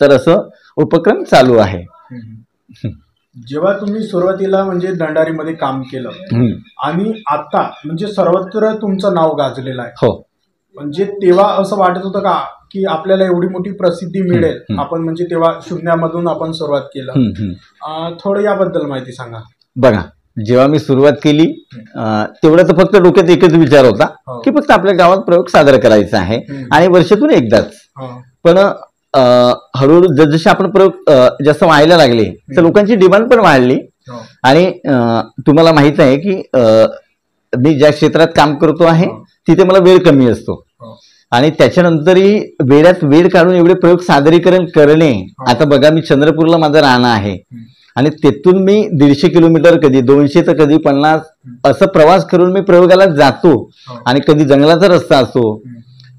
तर असं उपक्रम चालू आहे. जेव्हा तुम्ही सुरुवातीला म्हणजे दंडारीमध्ये काम केलं आणि आता म्हणजे सर्वत्र तुमचं नाव गाजलेलं आहे, हो, म्हणजे तेव्हा असं वाटत होतं का की आपल्याला एवढी मोठी प्रसिद्धी मिळेल. आपण म्हणजे तेव्हा शून्यामधून आपण सुरुवात केलं, थोडं याबद्दल माहिती सांगा. बघा, जेव्हा मी सुरुवात केली तेवढं तर फक्त डोक्यात एकच विचार होता की फक्त आपल्या गावात प्रयोग सादर करायचा आहे आणि वर्षातून एकदाच. पण हळूहळू जसजसे आपण प्रयोग जास्त व्हायला लागले, तर लोकांची डिमांड पण वाढली. आणि तुम्हाला माहित आहे की मी ज्या क्षेत्रात काम करतो आहे तिथे मला वेळ कमी असतो, आणि त्याच्यानंतरही वेळात वेळ काढून एवढे प्रयोग सादरीकरण करणे. आता बघा, मी चंद्रपूरला माझं राहणं आहे, आणि तिथून मी 150 किलोमीटर, कधी 200 तर कधी 50 असं प्रवास करून मी प्रयोगाला जातो. आणि कधी जंगलाचा रस्ता असतो,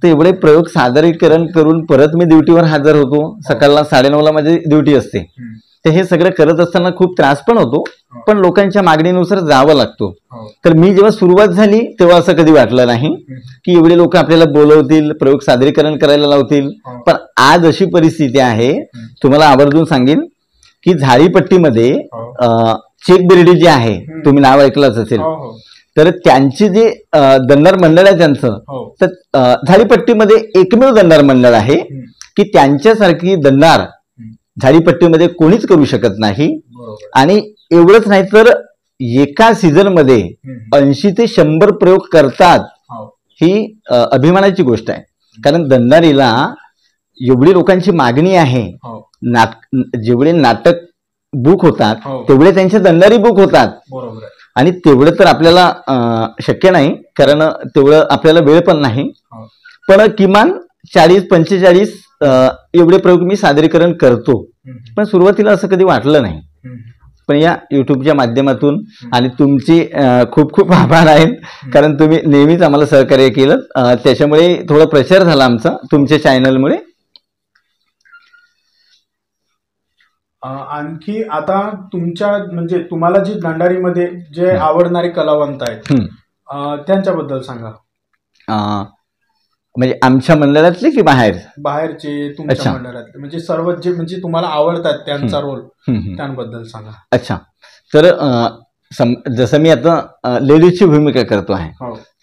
तर एवढे प्रयोग सादरीकरण करून परत मी ड्युटीवर हजर होतो. सकाळला 9:30ला माझी ड्युटी असते. तर हे सगळं करत असताना खूप त्रास पण होतो, पण लोकांच्या मागणीनुसार जावं लागतो. तर मी जेव्हा सुरुवात झाली तेव्हा असं कधी वाटलं नाही की एवढे लोक आपल्याला बोलवतील, प्रयोग सादरीकरण करायला लावतील. पण आज अशी परिस्थिती आहे, तुम्हाला आवर्जून सांगेन की झाडीपट्टीमध्ये चेक बिर्डी जे आहे, तुम्ही नाव ऐकलंच असेल, तर त्यांचे जे दंडार मंडळ आहे त्यांचं, तर झाडीपट्टीमध्ये एकमेव दंडार मंडळ आहे की त्यांच्यासारखी दंडार झाडीपट्टीमध्ये कोणीच करू शकत नाही. आणि एवढंच नाही तर एका सीझन मध्ये 80 ते 100 प्रयोग करतात. ही अभिमानाची गोष्ट आहे, कारण दंडारीला एवढी लोकांची मागणी आहे. जेवढे नाटक बुक होतात तेवढे त्यांचे दंडारी बुक होतात, आणि तेवढं तर आपल्याला शक्य नाही, कारण तेवढं आपल्याला वेळ पण नाही. पण किमान 40-45 एवढे प्रयोग मी सादरीकरण करतो. पण सुरुवातीला असं कधी वाटलं नाही. पण या युट्यूबच्या माध्यमातून आणि तुमची खूप खूप आभार आहेत, कारण तुम्ही नेहमीच आम्हाला सहकार्य केलं. त्याच्यामुळे थोडा प्रचार झाला आमचा तुमच्या चॅनलमुळे. आणखी आता तुमच्या म्हणजे तुम्हाला जी दंडारीमध्ये जे आवडणारे कलावंत आहेत त्यांच्याबद्दल सांगा. म्हणजे आमच्या मंडळातले की बाहेरचे तुमच्या मंडळातले, म्हणजे सर्व जे म्हणजे तुम्हाला आवडतात त्यांचा रोल त्यांबद्दल सांगा. अच्छा, तर जसं मी आता लेडीजची भूमिका करतो आहे,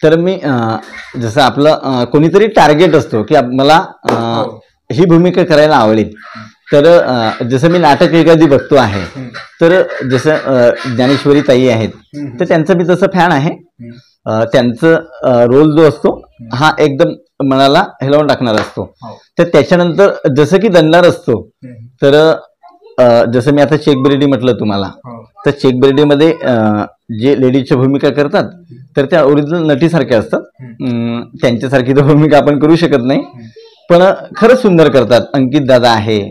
तर मी जसं आपलं कोणीतरी टार्गेट असतो की मला ही भूमिका करायला आवडेल. तर जसं मी नाटक एखादी बघतो आहे, तर जसं ज्ञानेश्वरी ताई आहेत, तर त्यांचं मी तसं फॅन आहे. त्यांचं रोल जो असतो हा एकदम मनाला हेलावून टाकणारा असतो. तर त्याच्यानंतर जसं की दंडार असतो, तर जसं मी आता चेक बिर्डी म्हटलं तुम्हाला, तर चेक बिर्डीमध्ये जे लेडीजच्या भूमिका करतात तर त्या ओरिजिनल नटीसारख्या असतात. त्यांच्यासारखी तर भूमिका आपण करू शकत नाही, पण खरंच सुंदर करतात. अंकित दादा आहे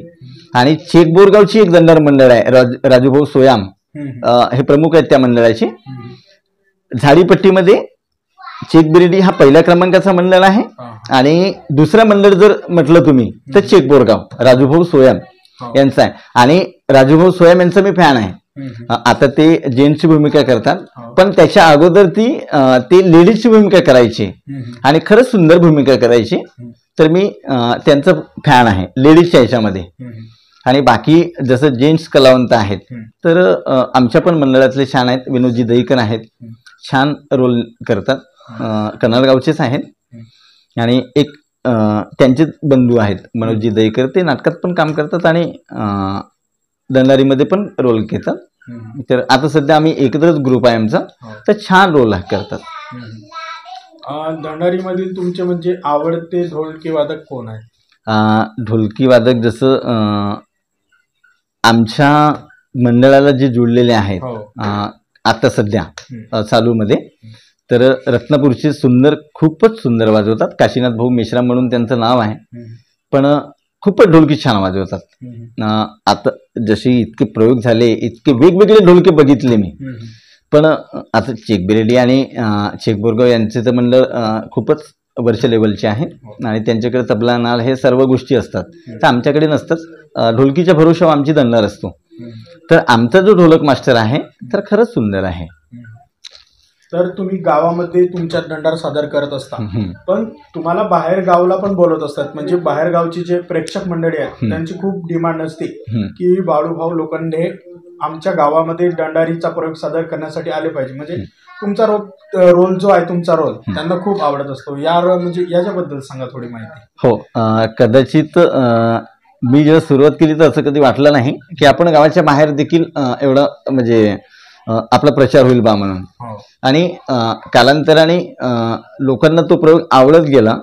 आणि चेक बोरगावची एक दंडार मंडळ आहे, राजूभाऊ सोयाम हे प्रमुख आहेत त्या मंडळाचे. झाडीपट्टीमध्ये चेक बिर्डी हा पहिल्या क्रमांकाचा मंडळ आहे आणि दुसरा मंडळ जर म्हटलं तुम्ही तर चेक बोरगाव राजूभाऊ सोयाम यांचा आहे. आणि राजूभाऊ सोयाम यांचा मी फॅन आहे. आता ते जेंट्सची भूमिका करतात, पण त्याच्या अगोदर ते लेडीजची भूमिका करायची आणि खरंच सुंदर भूमिका करायची. तर मी त्यांचं फॅन आहे लेडीजच्या ह्याच्यामध्ये. आणि बाकी जसं जेंट्स कलावंत आहेत, तर आमच्या पण मंडळातले छान आहेत. विनोदजी दहीकर आहेत, छान रोल करतात, कन्नडगावचेच आहेत. आणि एक त्यांचेच बंधू आहेत मनोजजी दहीकर, ते नाटकात पण काम करतात आणि दंडारीमध्ये पण रोल घेतात. तर आता सध्या आम्ही एकत्रच ग्रुप आहे आमचा, तर छान रोल करतात. दंडारीमधील तुमचे म्हणजे आवडते ढोलकी वादक कोण आहे? ढोलकी वादक जसं आमच्या मंडळाला जे जुळलेले आहेत आता सध्या चालूमध्ये, तर रत्नापूरचे सुंदर, खूपच सुंदर वाजवतात. काशीनाथ भाऊ मेश्राम म्हणून त्यांचं नाव आहे, पण खूपच ढोलकी छान वाजवतात. आता जसे इतके प्रयोग झाले, इतके वेगवेगळे ढोलके बघितले मी, पण आता चेक बिर्डी आणि चेक बोरगाव यांचे तर मंडळ खूपच वरच्या लेवलचे आहे आणि त्यांच्याकडे तबला नाल हे सर्व गोष्टी असतात, तर आमच्याकडे नसतात. ढोलकीच्या भरोशावर आमची दंडार असतो. तर आमचा जो ढोलक मास्टर आहे तर खरंच सुंदर आहे. तर तुम्ही गावामध्ये तुमच्या दंडार सादर करत असता, पण तुम्हाला बाहेर गावला पण बोलत असतात. म्हणजे बाहेर गावची जे प्रेक्षक मंडळी आहेत त्यांची खूप डिमांड असते की बाळूभाऊ लोखंडे आमच्या गावामध्ये दंडारीचा प्रयोग सादर करण्यासाठी आले पाहिजे. म्हणजे तुमचा रोल जो आहे, तुमचा रोल त्यांना खूप आवडत असतो. म्हणजे याच्याबद्दल सांगा थोडी माहिती. हो, कदाचित मी जेव्हा सुरुवात केली तर असं कधी वाटलं नाही की आपण गावाच्या बाहेर देखील एवढं म्हणजे आपला प्रचार होईल बा म्हणून. आणि कालांतराने लोकांना तो प्रयोग आवडत गेला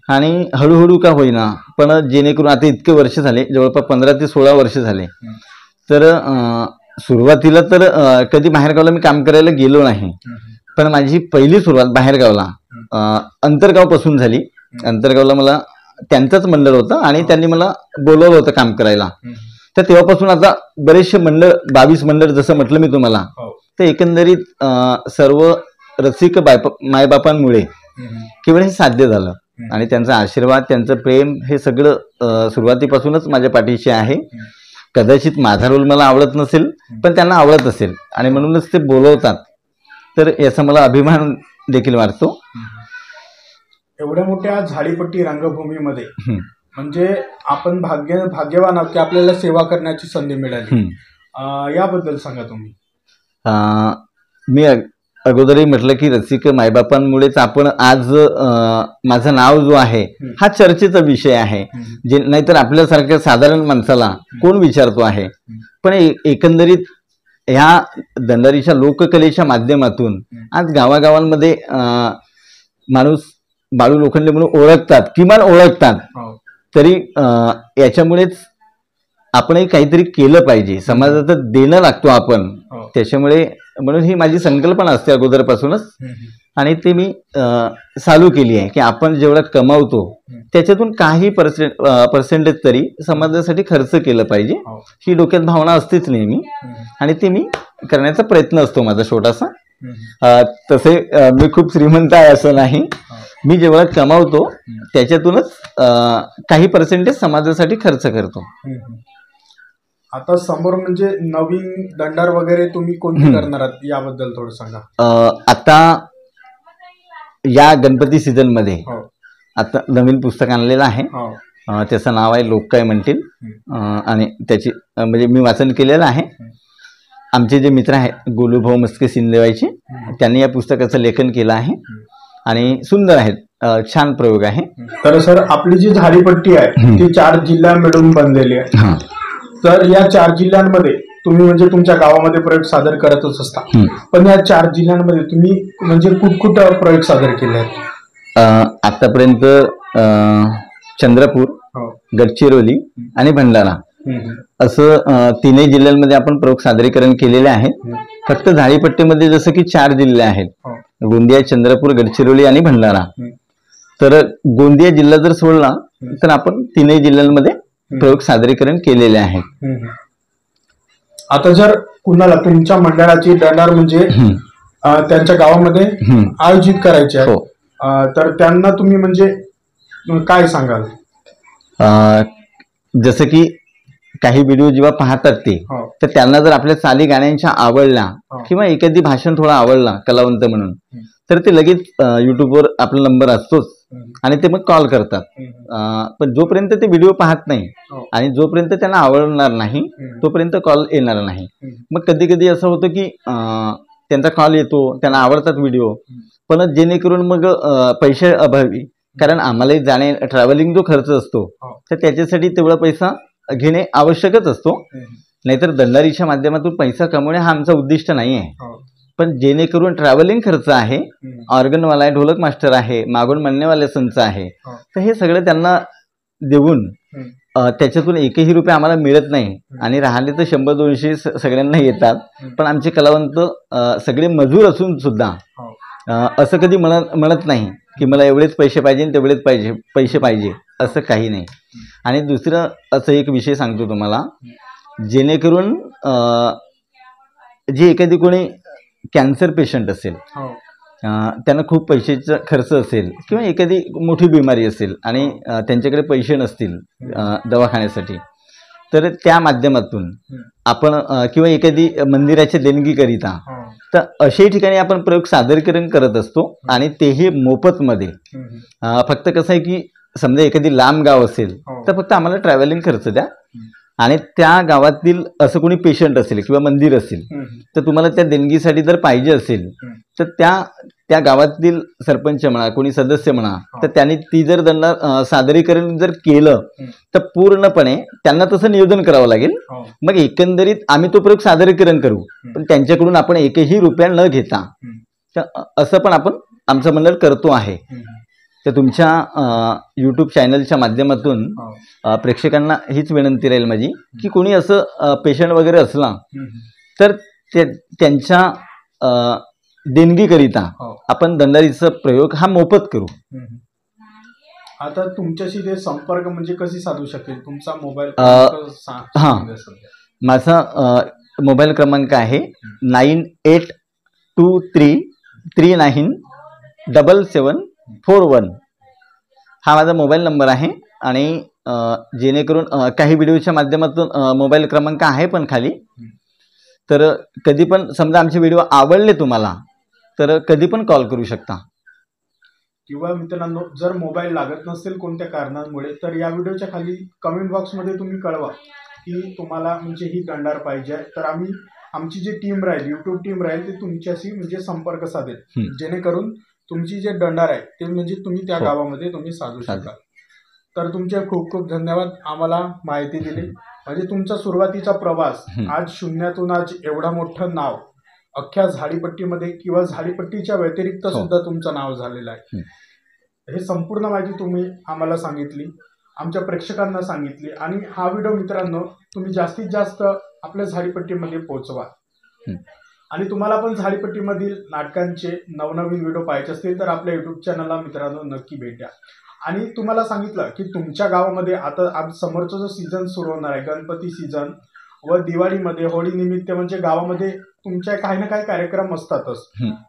आणि हळूहळू का होईना, पण जेणेकरून आता इतके वर्ष झाले, जवळपास 15 ते 16 वर्ष झाले. तर सुरुवातीला तर कधी बाहेरगावला मी काम करायला गेलो नाही, पण माझी पहिली सुरुवात बाहेरगावला अंतरगावपासून झाली. अंतरगावला मला त्यांचंच मंडळ होतं आणि त्यांनी मला बोलवलं होतं काम करायला. तर तेव्हापासून आता बरेचसे मंडळ, 22 मंडळ जसं म्हटलं मी तुम्हाला, तर एकंदरीत सर्व रसिक मायबापांमुळे केवळ हे साध्य झालं. आणि त्यांचा आशीर्वाद, त्यांचं प्रेम हे सगळं सुरुवातीपासूनच माझ्या पाठीशी आहे. कदाचित माझा रोल मला आवडत नसेल, पण त्यांना आवडत असेल आणि म्हणूनच ते बोलवतात. तर याचा मला अभिमान देखील वाटतो. एवढ्या मोठ्या झाडीपट्टी रंगभूमीमध्ये म्हणजे आपण भाग्यवान आहोत की आपल्याला सेवा करण्याची संधी मिळाली. याबद्दल सांगा तुम्ही. मी अगोदरही म्हटलं की रसिक मायबापांमुळेच आपण आज माझं नाव जो आहे हा चर्चेचा विषय आहे. जे नाहीतर आपल्यासारख्या साधारण माणसाला कोण विचारतो आहे. पण एकंदरीत ह्या दंडारीच्या लोककलेच्या माध्यमातून आज गावागावांमध्ये माणूस बाळू लोखंडे म्हणून ओळखतात, किमान ओळखतात. तरी याच्यामुळेच आपणही काहीतरी केलं पाहिजे, समाजात देणं लागतो आपण. त्याच्यामुळे म्हणून ही माझी संकल्पना असते अगोदरपासूनच आणि ते मी चालू केली आहे की आपण जेवढं कमावतो त्याच्यातून काही पर्सेंटेज तरी समाजासाठी खर्च केलं पाहिजे, ही डोक्यात भावना असतेच नेहमी, आणि ते मी करण्याचा प्रयत्न असतो माझा छोटासा. तसे मी खूप श्रीमंत आहे असं नाही, मी जेवढा कमावतो त्याच्यातूनच काही पर्सेंटेज समाजासाठी खर्च करतो. आता समोर म्हणजे नवीन दंडार वगैरे तुम्ही कोणती करणार आहात याबद्दल थोडं सांगा. आता या गणपती सीझन मध्ये आता नवीन पुस्तक आणलेलं आहे, त्याचं नाव आहे लोक काय म्हणतील, आणि त्याची म्हणजे मी वाचन केलेलं आहे. आमचे जे मित्र आहेत गोलूभाऊ मस्के सिंदेवाईचे, त्यांनी या पुस्तकाचं लेखन केलं आहे आणि सुंदर आहेत, छान प्रयोग आहे. तर सर आपली जी झाडीपट्टी आहे ती 4 जिल्हा मिळून बनलेली आहे. तर या 4 जिल्ह्यांमध्ये तुम्ही म्हणजे तुमच्या गावामध्ये प्रयोग सादर करतच असता, पण या 4 जिल्ह्यांमध्ये तुम्ही म्हणजे कुठं प्रयोग सादर केले आहेत? आतापर्यंत चंद्रपूर, गडचिरोली आणि भंडारा असं 3 जिल्ह्यांमध्ये आपण प्रयोग सादरीकरण केलेले आहे. फक्त झाडीपट्टीमध्ये जसं की 4 जिल्हे आहेत, गोंदिया, चंद्रपूर, गडचिरोली आणि भंडारा. तर गोंदिया जिल्हा जर सोडला तर आपण 3 जिल्ह्यांमध्ये प्रयोग सादरीकरण केलेले आहे. आता जर कुणाला तुमच्या मंडळाची दंडार म्हणजे त्यांच्या गावामध्ये आयोजित करायचे आहे, तर त्यांना तुम्ही म्हणजे काय सांगाल? जसं की काही व्हिडिओ जेव्हा पाहतात ते, तर त्यांना जर आपल्या चाली गाण्यांच्या आवडल्या किंवा एखादी भाषण थोडा आवडला कलावंत म्हणून, तर ते लगेच युट्यूबवर आपला नंबर असतोच आणि ते मग कॉल करतात. पण जोपर्यंत ते व्हिडिओ पाहत नाही आणि जोपर्यंत त्यांना आवडणार नाही तोपर्यंत कॉल येणार नाही. मग कधी कधी असं होतं की त्यांचा कॉल येतो, त्यांना आवडतात व्हिडिओ, पण जेणेकरून मग पैसे अभावी, कारण आम्हालाही जाणे ट्रॅव्हलिंग जो खर्च असतो तर त्याच्यासाठी तेवढा पैसा घेणे आवश्यकच असतो. नाहीतर दंडारीच्या माध्यमातून पैसा कमवणे हा आमचा उद्दिष्ट नाही आहे, पण जेणेकरून ट्रॅव्हलिंग खर्च आहे, ऑर्गनवाला आहे, ढोलक मास्टर आहे, मागून म्हणणेवाले संच आहे, तर हे सगळं त्यांना देऊन त्याच्यातून एकही रुपये आम्हाला मिळत नाही. आणि राहिले तर 100-200 सगळ्यांना येतात, पण आमचे कलावंत सगळे मजूर असून सुद्धा असं कधी म्हणत नाही की मला एवढेच पैसे पाहिजे तेवढेच पैसे पाहिजे, असं काही नाही. आणि दुसरं असं एक विषय सांगतो तुम्हाला, जेणेकरून जे एखादी कोणी कॅन्सर पेशंट असेल, त्यांना खूप पैशाचा खर्च असेल किंवा एखादी मोठी बिमारी असेल आणि त्यांच्याकडे पैसे नसतील दवाखान्यासाठी, तर त्या माध्यमातून आपण किंवा एखादी मंदिराच्या देणगीकरिता, तर अशाही ठिकाणी आपण प्रयोग सादरीकरण करत असतो आणि तेही मोफतमध्ये. फक्त कसं आहे की समजा एखादी लांब गाव असेल तर फक्त आम्हाला ट्रॅव्हलिंग खर्च द्या, आणि त्या गावातील असं कोणी पेशंट असेल किंवा मंदिर असेल तर तुम्हाला त्या देणगीसाठी जर पाहिजे असेल तर त्या गावातील सरपंच म्हणा, कोणी सदस्य म्हणा, तर त्यांनी ती जर दंड सादरीकरण जर केलं तर पूर्णपणे त्यांना तसं नियोजन करावं लागेल. मग एकंदरीत आम्ही तो प्रयोग सादरीकरण करू, पण त्यांच्याकडून आपण एकही रुपया न घेता, तर असं पण आपण आमचं मंडळ करतो आहे. तर तुमच्या यूट्यूब चॅनलच्या माध्यमातून प्रेक्षकांना हीच विनंती राहील माझी की कोणी असं पेशंट वगैरे असला तर त्यांच्या देणगीकरिता आपण दंडारीचा प्रयोग हा मोफत करू. आता तुमच्याशी ते संपर्क म्हणजे कशी साधू शकेल? तुमचा मोबाईल माझा मोबाईल क्रमांक आहे 9823397741. हा माझा मोबाईल नंबर आहे. आणि जेणेकरून काही व्हिडिओच्या माध्यमातून मोबाईल क्रमांक आहे पण खाली, तर कधी पण समजा आमचे व्हिडिओ आवडले तुम्हाला तर कधी पण कॉल करू शकता. किंवा मित्रांनो, जर मोबाईल लागत नसेल कोणत्या कारणांमुळे तर या व्हिडिओच्या खाली कमेंट बॉक्समध्ये तुम्ही कळवा की तुम्हाला म्हणजे ही दंडार पाहिजे, तर आमची जी टीम राहील, यूट्यूब टीम राहील, ती तुमच्याशी म्हणजे संपर्क साधेल, जेणेकरून तुमची जे दंडार आहे ते म्हणजे तुम्ही त्या गावामध्ये तुम्ही साधू शकाल. तर तुमचे खूप खूप धन्यवाद आम्हाला माहिती दिली. म्हणजे तुमचा सुरुवातीचा प्रवास आज शून्यातून आज एवढा मोठं नाव अख्ख्या झाडीपट्टीमध्ये किंवा झाडीपट्टीच्या व्यतिरिक्त सुद्धा तुमचं नाव झालेलं आहे. हे संपूर्ण माहिती तुम्ही आम्हाला सांगितली, आमच्या प्रेक्षकांना सांगितली. आणि हा व्हिडिओ मित्रांनो तुम्ही जास्तीत जास्त आपल्या झाडीपट्टीमध्ये पोहोचवा. आणि तुम्हाला पण झाडीपट्टीमधील नाटकांचे नवनवीन व्हिडिओ पाहायचे असतील तर आपल्या युट्यूब चॅनलला मित्रांनो नक्की भेट द्या. आणि तुम्हाला सांगितलं की तुमच्या गावामध्ये आता समोरचा जो सीझन सुरू होणार आहे, गणपती सीझन व दिवाळीमध्ये होळी निमित्त म्हणजे गावामध्ये तुमच्या काही ना काही कार्यक्रम असतातच.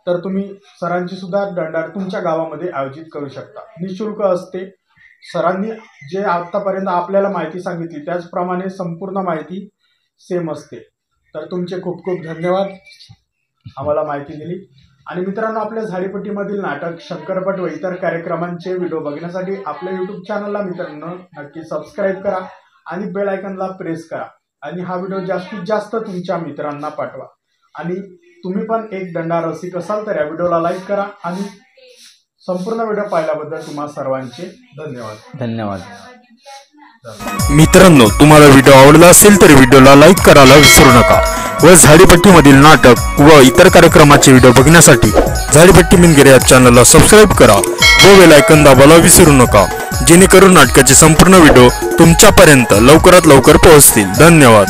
तर तुम्ही सरांची सुद्धा दंडार तुमच्या गावामध्ये आयोजित करू शकता. निशुल्क असते. सरांनी जे आतापर्यंत आपल्याला माहिती सांगितली त्याचप्रमाणे संपूर्ण माहिती सेम असते. तर तुमचे खूप खूप धन्यवाद आम्हाला माहिती दिली. आणि मित्रांनो, आपल्या झाडीपट्टीमधील नाटक, शंकरपट व इतर कार्यक्रमांचे व्हिडिओ बघण्यासाठी आपल्या यूट्यूब चॅनलला मित्रांनो नक्की सबस्क्राईब करा आणि बेल आयकॉनला प्रेस करा. आणि हा व्हिडिओ जास्तीत जास्त तुमच्या मित्रांना पाठवा. आणि तुम्ही पण एक दंडा रसिक असाल तर या व्हिडिओला लाईक करा. आणि संपूर्ण व्हिडिओ पाहिल्याबद्दल तुम्हा सर्वांचे धन्यवाद. मित्रांनो, तुम्हाला व्हिडिओ आवडला असेल तर व्हिडिओला लाईक करायला विसरू नका व झाडीपट्टीमधील नाटक व इतर कार्यक्रमाचे व्हिडिओ बघण्यासाठी झाडीपट्टी मिनगिरे या चॅनलला सबस्क्राईब करा व बेल आयकॉन दाबायला विसरू नका, जेणेकरून नाटकाचे संपूर्ण व्हिडिओ तुमच्यापर्यंत लवकरात लवकर पोहोचतील. धन्यवाद.